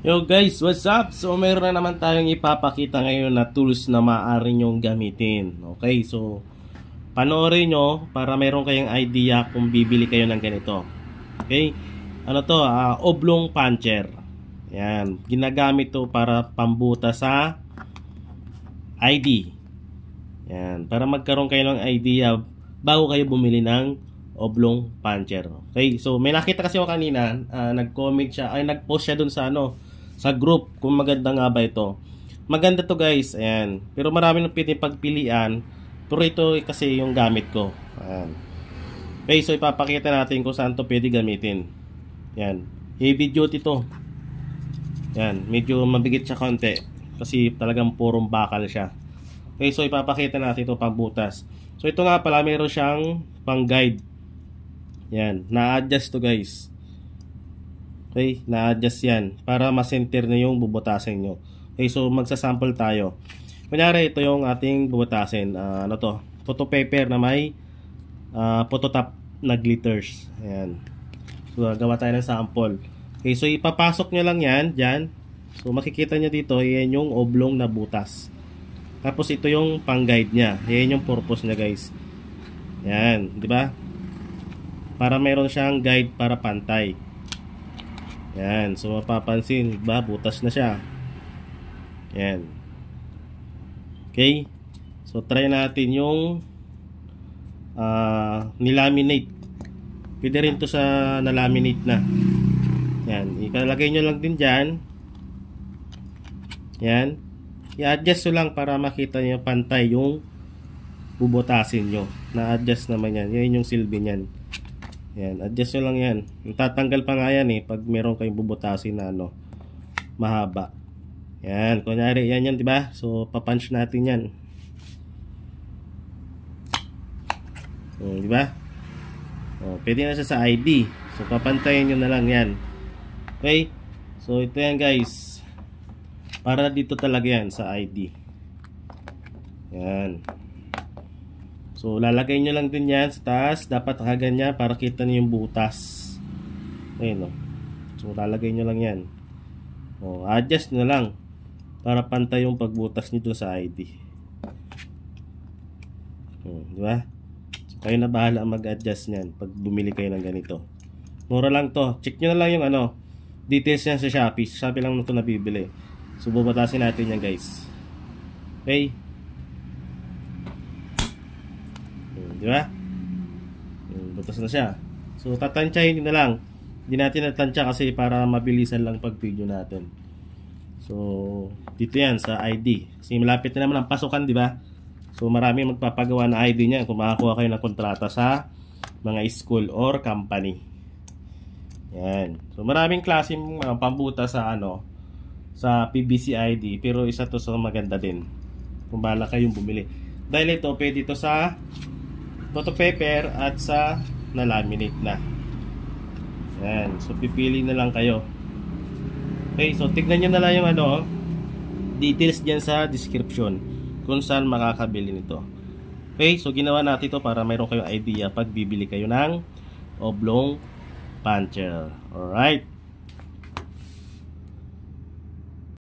Yo guys, what's up? So mayroon na naman tayong ipapakita ngayon na tools na maaari nyong gamitin. Okay, so panoorin nyo para mayroon kayong idea kung bibili kayo ng ganito. Okay, ano to? Oblong puncher. Yan, ginagamit to para pambuta sa ID. Yan, para magkaroon kayo ng idea bago kayo bumili ng oblong puncher. Okay, so may nakita kasi ako kanina, nag-comment siya, nag-post siya dun sa sa group kung maganda nga ba ito. Maganda to guys, ayan. Pero marami nang pwedeng pagpilian, pero ito kasi yung gamit ko. Ayan. Okay, so ipapakita natin kung saan to pwede gamitin. Ayan, heavy duty to. Ayan, medyo mabigat siya konti kasi talagang purong bakal siya. Okay, so ipapakita natin ito pambutas. So ito nga pala, meron siyang pang guide. Ayan, na-adjust to guys. Okay, na-adjust yan para ma-center na yung bubutasin nyo. Okay, so magsasample tayo. Kunyari, ito yung ating bubutasin. Ano to? Photo paper na may photo top na glitters. Ayan. So, gawa tayo ng sample. Okay, so ipapasok nyo lang yan, dyan. So, makikita nyo dito, yan yung oblong na butas. Tapos, ito yung pang-guide nya. Yan yung purpose nya guys. Yan, di ba? Para meron siyang guide para pantay. Yan, so mapapansin, diba, butas na siya. Yan. Okay. So try natin yung nilaminate. Pwede rin to sa nalaminate na. Yan, ikalagay nyo lang din dyan. Yan. I-adjust nyo lang para makita nyo pantay yung bubutasin nyo. Na-adjust naman yan. Yan yung silbi nyan. Yan, adjust nyo lang yan. Tatanggal pa nga yan pag meron kayong bubutasin na mahaba. Yan, kunyari yan diba? So papunch natin yan. So, diba? O, pwede na siya sa ID. So papantayin nyo na lang yan. Okay? So ito yan guys. Para dito talaga yan sa ID. Yan. So lalagay nyo lang din yan sa taas. Dapat nakaganyan para kita nyo yung butas. Ayun, so lalagay nyo lang yan. O, adjust nyo lang para pantay yung pagbutas nito sa ID. Diba? So kayo na bahala mag-adjust nyan pag bumili kayo ng ganito. Mura lang to. Check nyo na lang yung details yan sa Shopee. Sa Shopee lang na ito nabibili. So bubutasin natin yan guys. Okay. Diba? Butas na siya. So tatansyahin nyo na lang. Hindi natin natansya kasi para mabilisan lang pag video natin. So dito yan sa ID. Kasi malapit na naman ang pasukan, diba? So marami magpapagawa na ID niya kung makakuha kayo ng kontrata sa mga school or company. Yan. So maraming klaseng pambuta sa sa PVC ID, pero isa to sa maganda din. Kung bala kayong bumili. Dahil ito pwede ito sa photo paper at sa na-laminate na. Yan. So pipili na lang kayo. Okay, so tignan nyo na lang yung details dyan sa description kung saan makakabili nito. Okay, so ginawa natin ito para mayroon kayong idea pag bibili kayo ng oblong puncher. Alright.